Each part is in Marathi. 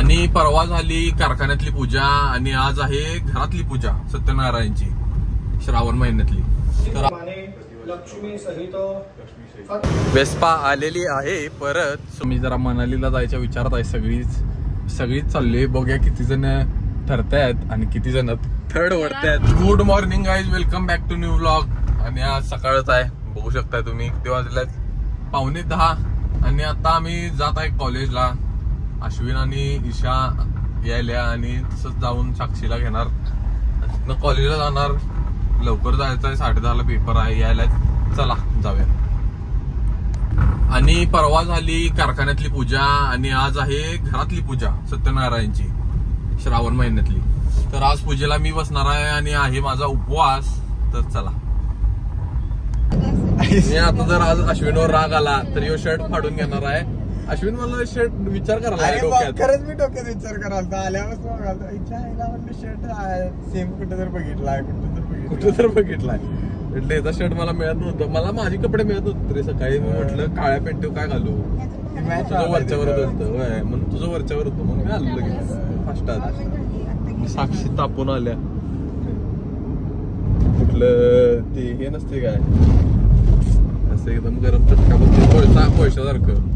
आणि परवा झाली कारखान्यातली पूजा आणि आज आहे घरातली पूजा सत्यनारायणची श्रावण महिन्यातली. तर लक्ष्मी सहित वेस्पा आलेली आहे परत. मी जरा मनालीला जायच्या विचारात आहे. सगळीच चालली. बघूया किती जण ठरतायत आणि किती जण थर्ड वरतायत. Good morning guys, welcome back to new vlog. आणि आज सकाळच आहे, बघू शकताय तुम्ही किती वाजल्यात, 9:45. आणि आता आम्ही जात आहे कॉलेजला. अश्विन आणि ईशा यायल्या आणि तसंच जाऊन साक्षीला घेणार, कॉलेजला जाणार. लवकर जायचं आहे, 10:30ला पेपर आहे. यायला चला जाऊया. आणि परवा झाली कारखान्यातली पूजा आणि आज आहे घरातली पूजा सत्यनारायणची श्रावण महिन्यातली. तर आज पूजेला मी बसणार आहे आणि आहे माझा उपवास. तर चला. मी आता जर आज अश्विनवर राग आला तर यो शर्ट फाडून घेणार आहे. अश्विन मला शर्ट विचार करायला डोक्यात. खरंच मी डोक्यात विचार करायला आल्यापासून शर्ट सेम कुठे तर बघितलाय, कुठं तर बघितलाय. म्हटलं याचा शर्ट मला मिळत नव्हतं. मला माझी कपडे मिळत नव्हते रे सकाळी. मी म्हटलं काळ्या पेंटिव काय घालू, तुझं वरच्यावर होतं म्हणून तुझं वरच्यावर होतं. मग मी आलो लगेच फास्टात. साक्षी तापून आल्या. म्हटलं ते हे नसते काय, असं एकदम गरम चटका बसते कोळशासारखं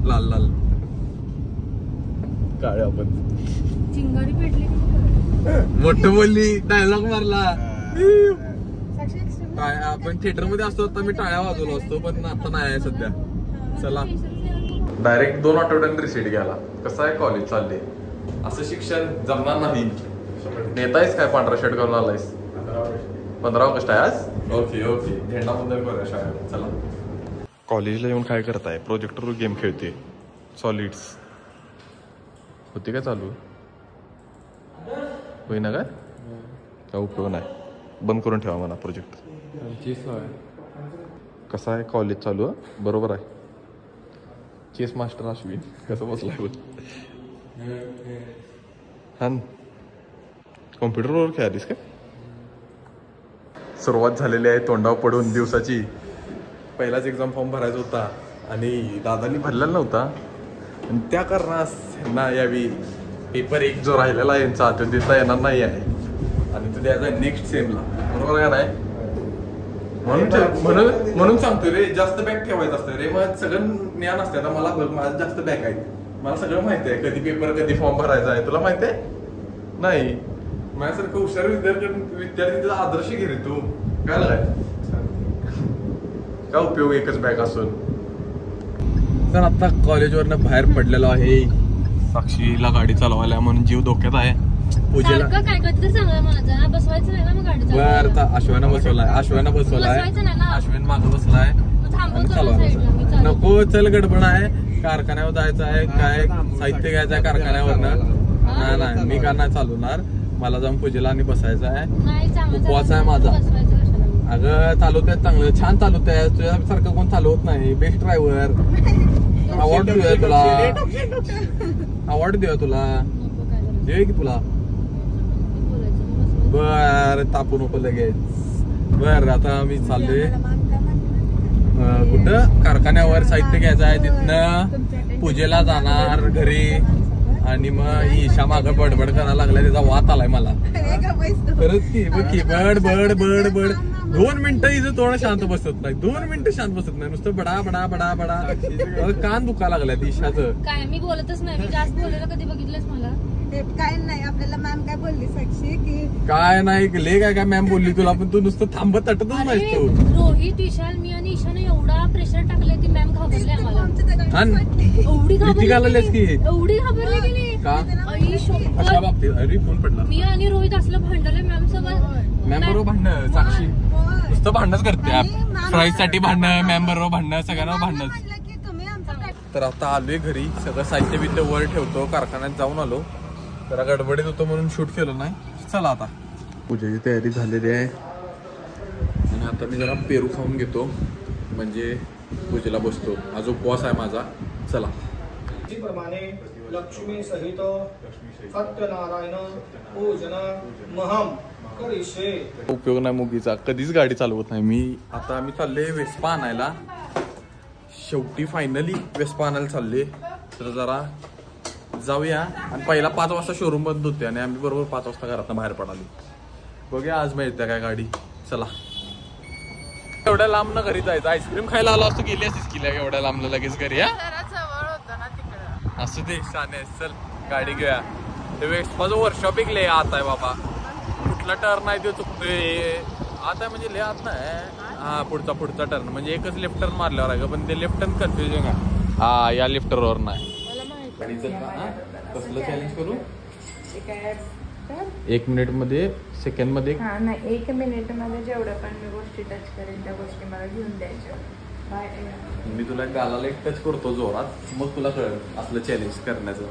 लाल लाल काळे. आपण चिंगारी पेटली, मोठं बोलली, डायलॉग मारला. काय आपण थिएटर मध्ये असतो तर मी टाळ्या वाजवलो असतो, पण आता नाही आहे सध्या. चला डायरेक्ट 2 आठवड्यांनी रिसीट घ्यायला. कसं आहे कॉलेज चालले, असं शिक्षण जमणार नाही. नेतायस काय पांढरा शर्ट घालून आलायस? 15 ऑगस्ट आहे आज. ओके ओके, झेंडा बंदर करूया शाळेत. चला. कॉलेजला येऊन काय करताय? प्रोजेक्टरवर गेम खेळते. सॉलिड्स होते का चालू? होईना काय उपयोग नाही, बंद करून ठेवा म्हणा प्रोजेक्ट. कसं आहे कॉलेज चालू? बरोबर आहे. चेस मास्टर अश्विन कसं बसलाय बोल. हा कॉम्प्युटरवर खेळालीस का? सुरुवात झालेली आहे तोंडावर पडून दिवसाची. पहिलाच एक्झाम फॉर्म भरायचा होता आणि दादांनी भरलेला नव्हता. आणि त्या कारणास ना यावी पेपर 1 जो राहिलेला आहे यांचा तो देता येणार नाही आहे. आणि तो द्यायचा नेक्स्ट सेमला, बरोबर का नाही? म्हणून सांगतोय रे, जास्त बॅग ठेवायचं असतं रे. मग सगळं ज्ञान असतं. आता मला बघ, माझं जास्त बॅग आहे, मला सगळं माहिती आहे. कधी पेपर कधी फॉर्म भरायचा आहे तुला माहिती आहे नाही? माझ्यासारखं हुशार विद्यार्थीचा आदर्श घे रे तू. काय लागाय काय उपयोग एकच बॅग असून. तर आता कॉलेजवरनं बाहेर पडलेलो आहे. साक्षीला गाडी चालवायला म्हणून जीव धोक्यात आहे. पूजेला काय कधी सांगा मला, बसवायचं नाही ना मग गाडी. बरं आता अश्विन बसवलाय. अश्विन मागं बसलाय आणि चालवायला. नको चल, गडबड आहे, कारखान्यावर जायचं आहे. काय साहित्य घ्यायचं आहे कारखान्यावरनं. नाही मी का नाही चालवणार. मला जाऊन पूजेला आणि बसायचं आहे. उपवास आहे माझा. अगं चालवताय चांगलं, छान चालवताय. तुझ्यासारखं कोण चालवत नाही. Best driver. अवॉर्ड देऊया तुला, अवॉर्ड देऊया तुला, देऊया की तुला. बर तापू नको लगेच. बर आता मी चाललोय कुठं, कारखान्यावर साहित्य घ्यायचं आहे. तिथनं पूजेला जाणार घरी. आणि मग ईशा मागं बडबड करायला लागलाय, त्याचा वात आलाय मला खरंच की. बघ की बड बड बड बड. 2 मिनिटं हिचं तोंड शांत बसत नाही. 2 मिनिटं शांत बसत नाही, नुसतं बडा बडा बडा बडा. कान दुखायला लागल्यात ईशाचं. काय मी बोलतच नाही, मी जास्त बोलायला कधी बघितलंच मला. काय नाही, आपल्याला मॅम काय बोलली साक्षी की काय नाही ले काय मॅम बोलली तुला, पण तू नुसतं थांबत तटतच नाहीस तू. रोहित, विशाल, मी आणि ईशाने एवढा प्रेशर टाकलाय ती मॅम घाबरली आम्हाला. एवढी घाबरली की एवढी घाबरली की नाही का अशा बाबतीत. अरे फोन पडला. मी आणि रोहित असलं भांडले मॅम सोबत. मॅम बरोबर भांडणं. साक्षी नुसतं भांडणच करते. प्राईज साठी भांडणं, मॅम बरोबर भांडणं, सगळ्यांना भांडणं. तर आता आलोय घरी. सगळं साहित्य बिद्य वर ठेवतो. कारखान्यात जाऊन आलो, जरा गडबडीत होतो म्हणून शूट केलं नाही. चला आता पूजेची तयारी झालेली आहे आणि आता मी जरा पेरू खाऊन घेतो, म्हणजे पूजेला बसतो. आज उपवास आहे माझा. चला. प्रमाणे लक्ष्मी सहित सत्यनारायण पूजन महम करिष्ये. उपयोग नाही मुगीचा, कधीच गाडी चालवत नाही मी. आता आम्ही चालले वेस्पा आणायला. शेवटी फायनली वेस्पा आणायला चालले. तर जरा जाऊया आणि पहिला 5 वाजता शोरूम बंद होते आणि आम्ही बरोबर 5 वाजता घरातून बाहेर पडाली. बघूया आज मिळते काय गाडी. चला एवढ्या लांब ना घरी जायचं. आईस्क्रीम खायला आलो असतो गेली असतीस की एवढ्या लांब लगेच घरी. असू दे शाने. चल गाडी घेऊया. ते वेस्पाचं वर्कशॉप एक लय आत आहे बाबा. कुठला टर्न आहे तो चुकतोय आता म्हणजे लय आत नाही. हा पुढचा टर्न म्हणजे एकच लेफ्ट टर्न मारल्यावर आहे का पण ते लेफ्ट टर्न कन्फ्युजन आहे. हा या लेफ्टरवर नाही. कसलं चॅलेंज करू 1 मिनिट मध्ये सेकंड मध्ये. 1 मिनिट मध्ये जेवढ्या पण मी गोष्टी टच करेन त्या गोष्टी मला घेऊन द्यायच्या. मी तुला गालाला एक टच करतो जोरात मग तुला कळेल असलं चॅलेंज करण्याचं.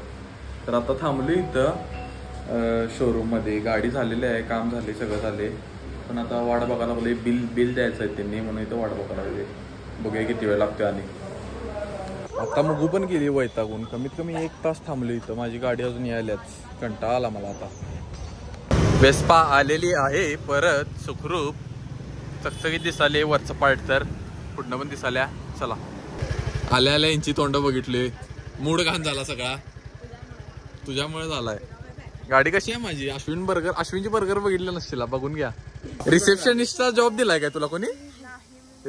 तर आता थांबलो इथं शोरूम मध्ये. गाडी झालेली आहे काम झाले सगळं झाले पण आता वाट बघायला लागले. बिल द्यायचं आहे त्यांनी म्हणून इथं वाट बघायला लागले. बघूया किती वेळ लागतो. आणि आता मुगू पण गेली वैतागून. कमीत कमी 1 तास थांबलो इथं. माझी गाडी अजून यायलाच. कंटाळा आला मला आता. वेस्पा आलेली आहे परत सुखरूप. चकचकीत दिसाले. वरचं पार्ट तर पुढनं पण दिसाल्या. चला आल्या आल्या यांची तोंड बघितले. मूड घाण झाला सगळा तुझ्यामुळे झालाय. गाडी कशी आहे माझी. अश्विनची बर्गर बघितलं नसतील बघून घ्या. रिसेप्शनिस्टचा जॉब दिलाय काय तुला कोणी.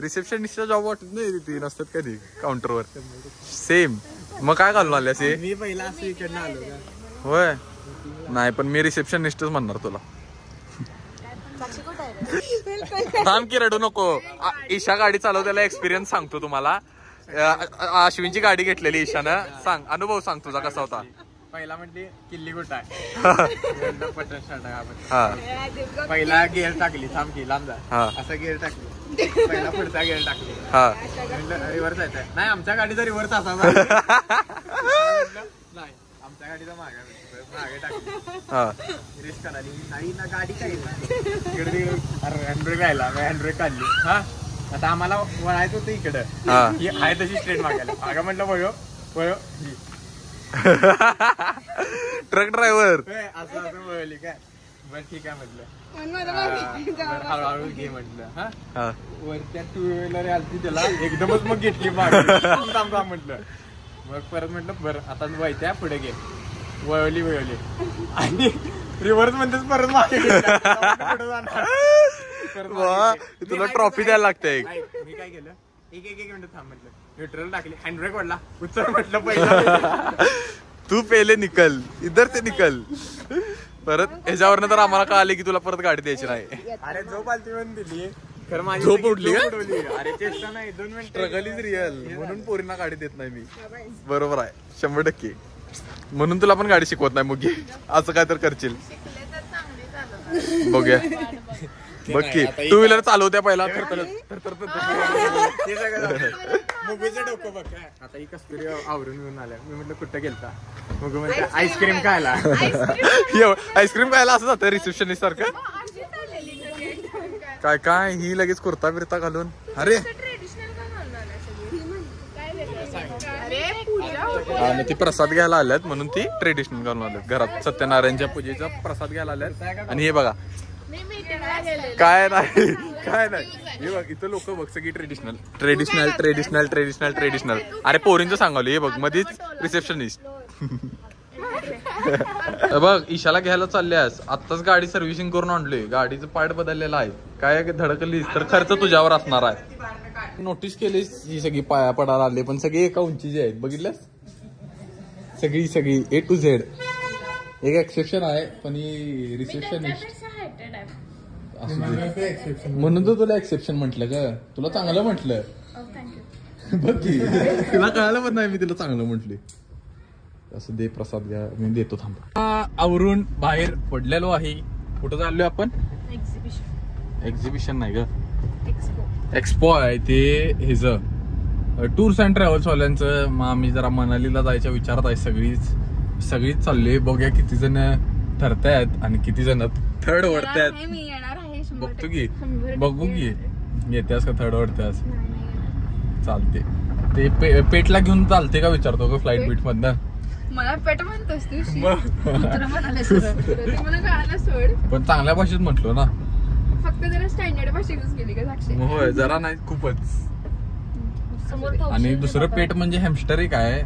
रिसेप्शनिस्टचा जॉब वाटत नाही ती नसतात कधी काउंटरवर. सेम मग काय घालून आले असे. मी पहिला असं इकडनं आलो का. होय नाही पण मी रिसेप्शनिस्टच म्हणणार तुला. थांब की रडू नको. ईशा गाडी चालवताना एक्सपिरियन्स सांगतो तुम्हाला. अश्विनची गाडी घेतलेली ईशानं. सांग अनुभव सांग तुझा कसा होता. पहिला म्हणजे किल्ली कुठं आहे पहिला गिअर टाकली. थांब की लांब जा. असं गिअर टाकली. पहिला पुढचा गिअर टाकली. रिव्हर्स जायचंय नाही. आमच्या गाडीचा रिव्हर्स असा नाही. आमच्या गाडीचा मागे टाकली. रिस्क करायली नाही ना गाडी काही इकडे हँडब्रेक राहिला हँडब्रेक काढली. हा आता आम्हाला वळायचं होतं इकडं. आहे तशी स्ट्रेट मागायला. मागा म्हटलं वळो ट्रक ड्रायव्हर असं वळली काय. बरं ठीक आहे म्हटलं हळूहळू घे म्हटलं. हा वरच्या 2 व्हीलर आलती त्याला एकदमच मग घेतली म्हटलं. मग परत म्हटलं बरं आता वळत्या पुढे घे. वळवली आणि रिव्हर्स म्हणतेच परत मागे तुला ट्रॉफी द्यायला लागते. मी काय केलं एक मिनिट थांब म्हटलं. न्यूट्रल टाकली. हँडब्रेक वाढला उचल म्हटलं पहिला. तू पहिले निकल इधर ते निकल. परत ह्याच्यावरनं तर आम्हाला कळाले की तुला परत गाडी द्यायची नाही. अरे झोप आलती म्हणून दिली. झोप उडली का. अरे चेष्टा नाही. 2 मिनिट स्ट्रगल इज रिअल म्हणून पोरींना गाडी देत नाही मी. बरोबर आहे 100%. म्हणून तुला पण गाडी शिकवत नाही मुगी. असं काय तर करशील. बघूया बघ की 2 व्हीलर चालवत्या पहिला मुगीचं डोकं बघ काय. आता ही कस्तुरी आवरून घेऊन आल्या. मी म्हटलं कुठं गेलता. मग म्हणते आईस्क्रीम खायला. आईस्क्रीम खायला असं जातं रिसेप्शनिस्ट सारखं. काय ही लगेच कुर्ता बिरता घालून. अरे आणि ती प्रसाद घ्यायला आल्यात म्हणून ती ट्रेडिशनल घालून आल्यात. घरात सत्यनारायणच्या पूजेचा प्रसाद घ्यायला आल्यात. आणि हे बघा काय नाही हे बघ इथं लोक बघ सगळी ट्रेडिशनल. अरे पोरींचं सांगावलं हे बघ मध्येच रिसेप्शनिस्ट. बघ ईशाला घ्यायला चालल्यास. आत्ताच गाडी सर्व्हिसिंग करून आणलोय. गाडीचं पार्ट बदललेला आहे. काय धडकलीस तर खर्च तुझ्यावर असणार आहे. नोटीस केलीस ही सगळी पाया पडायला आले पण सगळी एका उंचीची आहेत. बघितल्यास सगळी A to Z. एक एक्सेप्शन आहे पण ही रिसेप्शनिस्ट म्हणून तर तुला एक्सेप्शन म्हटलं का. तुला चांगलं म्हटलं बघ की. तुला कळालं पण नाही मी तुला चांगलं म्हटले. असं दे प्रसाद घ्या मी देतो. थांबा आवरून बाहेर पडलेलो आहे. कुठं चाललोय आपण. एक्झिबिशन नाही ग एक्सपो आहे ते हेच टूर्स अँड ट्रॅव्हल्स वाल्यांचं. मग आम्ही जरा मनालीला जायच्या विचारात आहे. सगळीच चालले. बघूया किती जण ठरतायत आणि किती जण थर्ड ओढतायत. बघतो की बघू की येतेस का थर्ड ओढतेस. चालते ते पेटला घेऊन चालते का विचारतो का फ्लाईट बीट मधनं. मला पेट म्हणतोस तू. पण चांगल्या भाषेत म्हटलो ना. फक्त जरा स्टँडर्ड भाषेतच गेली का साक्षी. होय जरा नाही खूपच. आणि दुसरं पेट म्हणजे हॅमस्टर एक आहे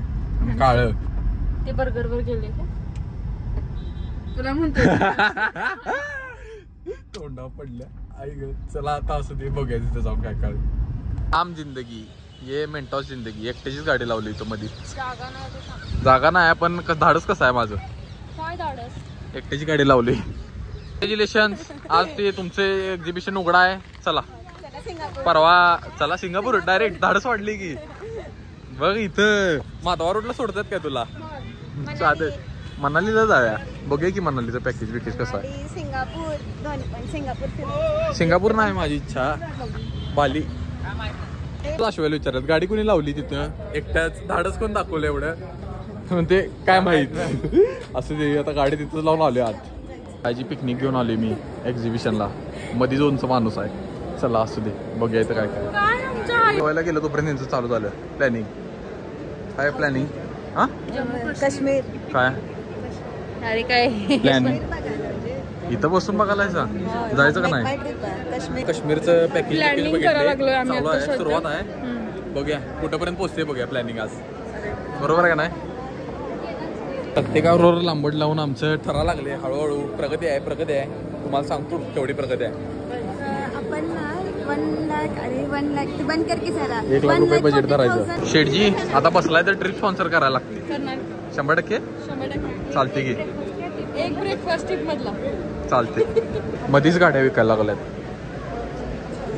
काळ ते बर्गर वर गेले का तुला म्हणतो तोंडा पडल्या आई ग. चला आता असं ते बघूया तिथे जाऊन काय काळ. आम जिंदगी ये मेंटॉस जिंदगी. एकट्याचीच गाडी लावली तो मध्ये. जागा नाही पण धाडस कसं आहे माझं. काय धाडस. एकट्याची गाडी लावली. कॉंग्रॅच्युलेशन. आज ते तुमचे एक्झिबिशन उघडा आहे. चला परवा चला सिंगापूर. डायरेक्ट धाडस वाढली की. बघ इथं माधवा रोडला सोडतात काय तुला. मनालीला जाऊया. बघूया की मनालीचं पॅकेज बिकेज कसं आहे. सिंगापूर दोन्ही पण सिंगापूर. सिंगापूर नाही माझी इच्छा. बाली. शिवायला विचारत गाडी कोणी लावली तिथं. एकट्याच धाडस कोण दाखवलं एवढं म्हणते काय माहित. असं ते आता गाडी तिथं लावून आली आत. माझी पिकनिक घेऊन आली मी एक्झिबिशनला. मध्ये दोनचा माणूस आहे. चला असू दे बघूया इथं काय काय. गोव्याला गेलो तोपर्यंत यांचं चालू झालं प्लॅनिंग. काय प्लॅनिंग. हा काश्मीर. काय अरे काय प्लॅनिंग. इथं बसून बघायला जायचं का नाही. काश्मीरचं पॅकेज चालू आहे. सुरुवात आहे. बघूया कुठंपर्यंत पोहोचते बघूया प्लॅनिंग आज. बरोबर आहे का नाही. प्रत्येकाबरोबर लांबड लावून आमचं ठरावं लागले. हळूहळू प्रगती आहे. प्रगती आहे. तुम्हाला सांगतो केवढी प्रगती आहे. आपण 1 लाख आणि 1 लाख ते बंद करके सारा 1 लाख रुपये बजेट धरायचं. शेठजी आता बसलाय तर ट्रिप स्पॉन्सर करायला लागते. 100% चालते की. एक ब्रेकफास्ट टिप मधला चालते. मधीच गाड्या विकायला लागल्यात.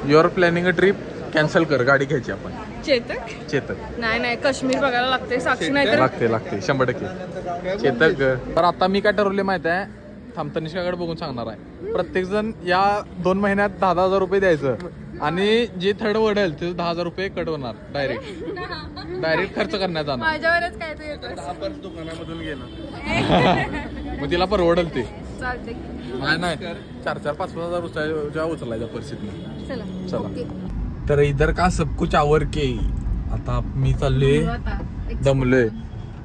Your planning a trip cancel कर. गाडी घ्यायची आपण. चेतक नाही काश्मीर बघायला लागते. साक्षी नाही तर लागते 100% चेतक. तर आता मी काय ठरवले माहित आहे. तनिष्काकडे बघून सांगणार आहे. प्रत्येक जण या 2 महिन्यात 10,000 रुपये द्यायचं आणि जे थर्ड वडेल ते 10,000 रुपये कट होणार. डायरेक्ट खर्च करण्यात जाणार. माझ्यावरच काय तू येतो. दुकानामधून गेलं मग तिला परवडेल ते. चालते. नाही 4-4, 5,000 रुपया उचलायचा परिस्थिती. चला तर इधर का सब कुछ आवर के. आता मी चाललोय. दमलोय.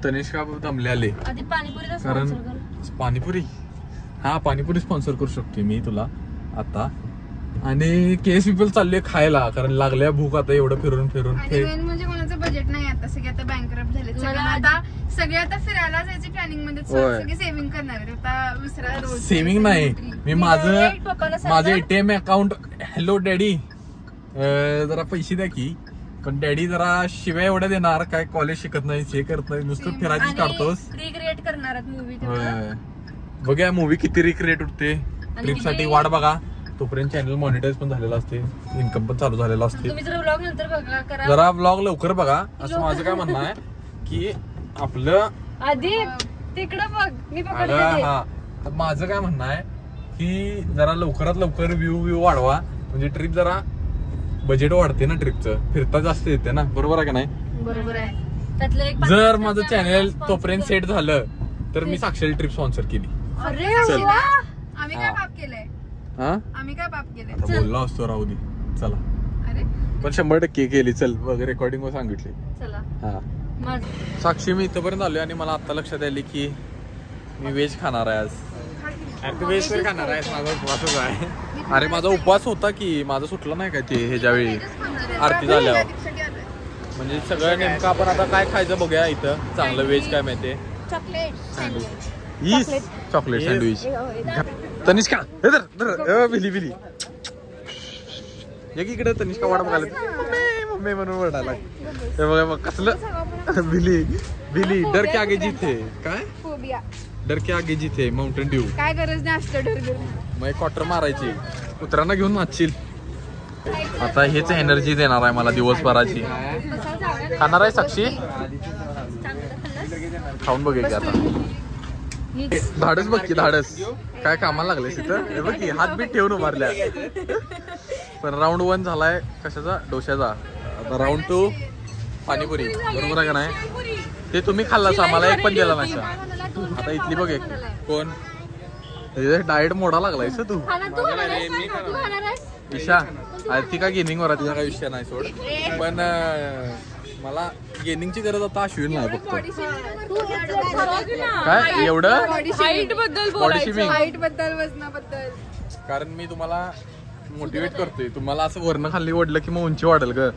तनिष्का दमले आले. आधी पाणीपुरीला कारण sponsor कर. पाणीपुरी. हा पाणीपुरी स्पॉन्सर करू शकते मी तुला आता. आणि केस पीपल चालले खायला कारण लागल्या भूक आता एवढं फिरून मेन म्हणजे कोणाचं बजेट नाही आता. सगळे आता बँकरप्ट झाले. सगळे आता फिरायला जायचे प्लॅनिंग मध्ये. सगळे सेव्हिंग करणार आहेत आता. विसरा सेव्हिंग नाही. मी माझं ATM अकाउंट. हॅलो डॅडी जरा पैसे द्या की. पण डॅडी जरा शिवाय एवढ्या देणार काय. कॉलेज शिकत नाही. हे करत नाही. नुसतं फिरायचीच काढतोस. रिक्रिएट करणार मूवी. बघूया मूवी किती रिक्रिएट होते. ट्रिप साठी वाट बघा. तोपर्यंत चॅनल मॉनिटाईज पण झालेला असते. इन्कम पण चालू झालेला असते. तुम्ही जरा व्लॉग नंतर बघा करा. जरा व्लॉग लवकर बघा असं माझं काय म्हणणं आहे की आपलं आधी तिकडं बघ. मी हा माझं काय म्हणणं आहे की जरा लवकरात लवकर व्ह्यू वाढवा. म्हणजे ट्रिप जरा बजेट वाढते ना. ट्रिपचं फिरता जास्त येते ना. बरोबर आहे का नाही. बरोबर आहे. त्यातलं एक जर माझं चॅनल तोपर्यंत सेट झालं तर मी साक्षी ट्रिप स्पॉन्सर केली. अरे आम्ही काय पाप केलंय. आम्ही काय पाप केलंय. बोललो असतो राहू दे. चला अरे पण 100% केली. चल बघ रेकॉर्डिंग वर सांगितली. चला हा साक्षी मी इथपर्यंत आलोय आणि मला आता लक्षात आले की मी व्हेज खाणार आहे आज. वेज तर खाणार आहे. माझा उपवासच आहे. अरे माझा उपवास होता की. माझा सुटला नाही का ते ह्याच्यावेळी आरती झाल्यावर. म्हणजे सगळं नेमकं आपण आता काय खायचं बघूया इथं चांगलं व्हेज. काय माहितीये चॉकलेट सँडविच. तनिष्का बिली इकडे तनिष्का वाट बघायला मम्मी म्हणून वरडायला. हे बघा मग कसलं बिली डर के आगे जीते. काय डर के आगे जीते. Mountain Dew. काय गरज नाही असतं डर. मग क्वार्टर मारायची. कुत्र्यांना घेऊन नाचशील. आता हेच एनर्जी देणार आहे मला दिवसभराची. खाणार आहे साक्षी. खाऊन बघे की आता. धाडस बघ की धाडस. काय कामाला लागले तिथं. बघ की हात बीट ठेवून उभारल्या. पण राऊंड 1 झालाय कशाचा. डोश्याचा. आता राऊंड 2 पाणीपुरी. बरोबर आहे का नाही. ते तुम्ही खाल्लास आम्हाला एक पण दिला नाही. आता इथली बघ एक कोण डाएट मोडा लागलायस तू. ईशा ती का गेनिंग वर. तिचा काही विषय नाही सोड. पण मला गेनिंगची गरज आता अश्विन नाही फक्त. काय एवढं बॉडी शेमिंग. वजनाबद्दल कारण मी तुम्हाला मोटिवेट करतोय. तुम्हाला असं वरण खाल्ली ओढलं की मग उंची वाढेल ग.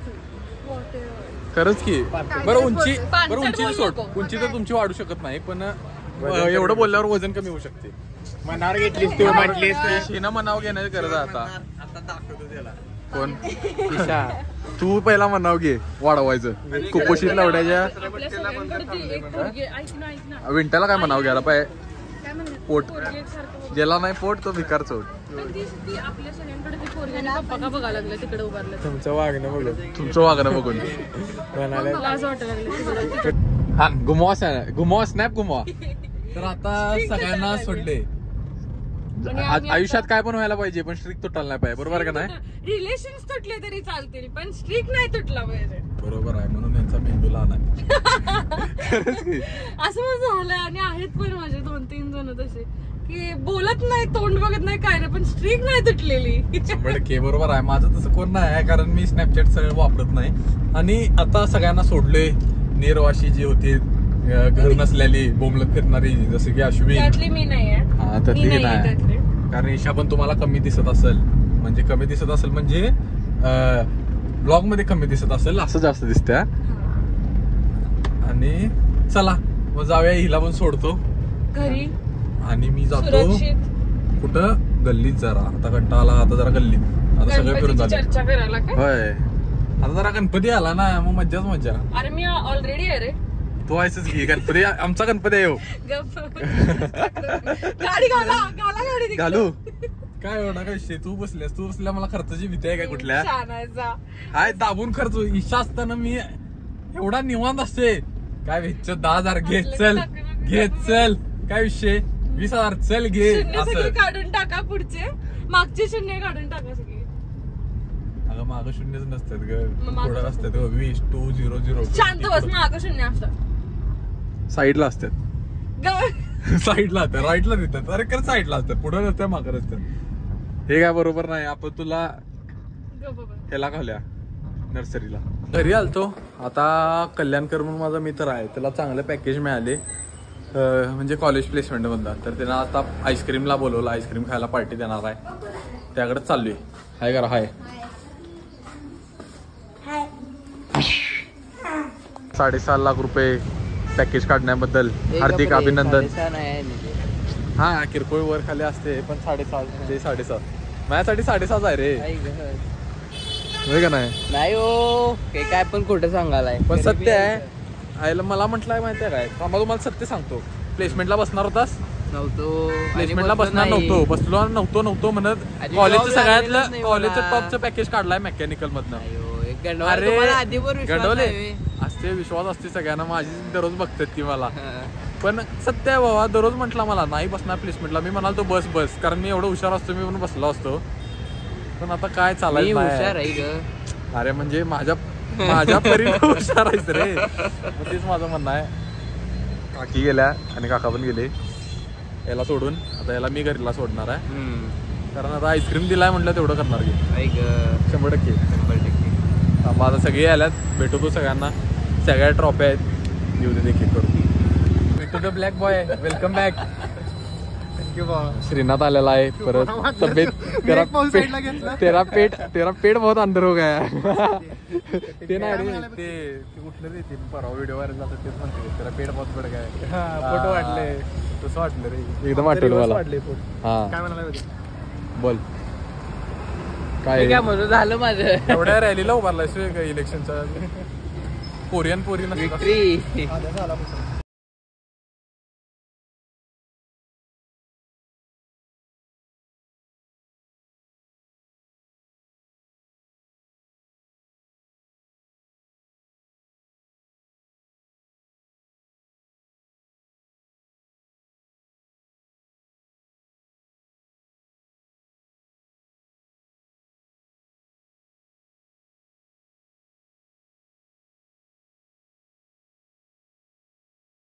खरंच की बरं उंची सोड उंची तर तुमची वाढू शकत नाही पण एवढं बोलल्यावर वजन कमी होऊ शकते. मनावर घेतलीस तू म्हटलीस हिनं मनाव घेण्याची गरज आहे आता. आता दाखवतो त्याला कोण तू पहिला मनाव घे वाढवायचं कुपोषित लवड्याच्या आपल्या सगळ्यांकडे ती एक पोरगी आहे. ऐक ना विंट्याला काय मनाव घ्यायला पाहिजे. काय म्हणलं? पोट पोरगी एकसारखं ज्याला नाही पोट तो भिकार चोट. पण ती आपल्या सगळ्यांकडे ती पोरगी आणि पप्पा का बघायला लागलं तिकडे उभारलं. तुमचं वागणं बघ तुमचं वागणं बघून म्हणाले लाज वाटायला लागली तिकडे. हा घुमवा स्नॅप घुमवा. तर आता सगळ्यांना सोडले. आयुष्यात काय पण व्हायला पाहिजे पण स्ट्रिक तुटायला नाही पाहिजे. बरोबर का नाही. रिलेशन तुटले तरी चालतील पण स्ट्रिक नाही तुटला पाहिजे. बरोबर आहे म्हणून यांचा मेंदू लहान आहे. असं मग झालं आणि आहेत पण माझे 2-3 जण तसे की बोलत नाही तोंड बघत नाही काय नाही पण स्ट्रिक नाही तुटलेली. 100% बरोबर आहे. माझं तसं कोण नाही आहे कारण मी स्नॅपचॅट सगळं वापरत नाही आणि आता सगळ्यांना सोडले. निर्वाशी जी होती घर नसलेली बोंबलत फिरणारी जसं की अश्विन त्यातली मी नाही आहे. हा त्यातली नाही कारण ईशा पण तुम्हाला कमी दिसत असेल म्हणजे ब्लॉग मध्ये कमी दिसत असेल असं जास्त दिसत्या. आणि चला मग जाऊया हिला पण सोडतो घरी आणि मी जातो सुरक्षित. कुठं गल्लीत जरा आता कंटाळा आला आता जरा गल्लीत आता सगळं फिरून गणपतीची झालं. चर्चा करायला काय. होय आता जरा गणपती आला ना मग मज्जाच मज्जा. अरे मी ऑलरेडी आहे रे. तो व्हायचंच की गणपती आमचा गणपती आहे हो. गाडी घाला गाडी तिकडे. घालू काय एवढा काय विषय. तू बसल्या मला खर्चाची भीती आहे काय कुठल्या छानायचा हाय दाबून खर्च. ईशा असताना मी एवढा निवांत असते काय वेच 10,000 घे चल काय विषय 20,000 चल घे शून्य सगळे असं. काढून टाका पुढचे मागचे शून्य काढून टाका सगळे. अगं मागं शून्यच नसतात ग मग मागं पुढं असतात 20 200. शांत बस मागं शून्य असतात. साईडला असतात साईडला असतात राईटला देतात. अरे खरं साईडला असतात पुढे नसतात मागं असतात. हे काय बरोबर नाही. आपण तुला ह्याला घालूया नर्सरीला. घरी आलतो आता कल्याणकर म्हणून माझा मित्र आहे त्याला चांगले पॅकेज मिळाले म्हणजे कॉलेज प्लेसमेंट मधला. तर त्यानं आता आईस्क्रीमला बोलवलं. आईस्क्रीम खायला पार्टी देणार आहे त्याकडे चाललोय. हाय करा हाय 6.5 लाख रुपये पॅकेज काढण्याबद्दल हार्दिक अभिनंदन. हा किरकोळ वर खाली असते पण 6.5 म्हणजे 6.5 माझ्यासाठी 6.5 आहे रे. होय का नाही हो काय पण खोटं सांगायलाय पण सत्य आहे. आईला मला म्हटलंय माहितीये काय थांबा तुम्हाला सत्य सांगतो. प्लेसमेंटला बसणार होतास नव्हतो प्लेसमेंटला बसणार नव्हतो म्हणत कॉलेजचं सगळ्यातलं कॉलेजचं टॉपचं पॅकेज काढलाय मेकॅनिकल मधनं. अरे गंडवले असते विश्वास असते सगळ्यांना माझी दररोज बघतात की मला पण सत्य आहे बाबा. दररोज म्हटला मला नाही बसणार प्लेसमेंटला. मी म्हणाल तो बस कारण मी एवढं हुशार असतो मी म्हणून बसलो असतो पण आता काय चालायचं हुशार आहे ग. अरे म्हणजे माझ्या परीने हुशार आहेस रे. तेच माझं म्हणणं आहे. काकी गेल्या आणि काका पण गेले याला सोडून. आता याला मी घरीला सोडणार आहे कारण आता आईस्क्रीम दिलाय म्हटलं तेवढं करणार की 100%. आता सगळे आल्यात भेटतो सगळ्यांना. सगळ्या ट्रॉफी आहेत येऊ दे देखील करू. भेटू the black boy welcome back. Shrinath आलेला आहे परत. तब्येत तेरा पेट बहुत अंदर हो गया. ते नाही रे ते कुठलं रे ते परवा व्हिडिओ व्हायरल जातात तेच म्हणते तेरा पेट बहुत बड काय फोटो वाटले तसं वाटलं रे एकदम वाटलं मला. हा काय म्हणाला बोल काय म्हणून झालं माझं. एवढ्या रॅलीला उभारलाय इलेक्शनच्या. कोरियन विक्ट्री झाला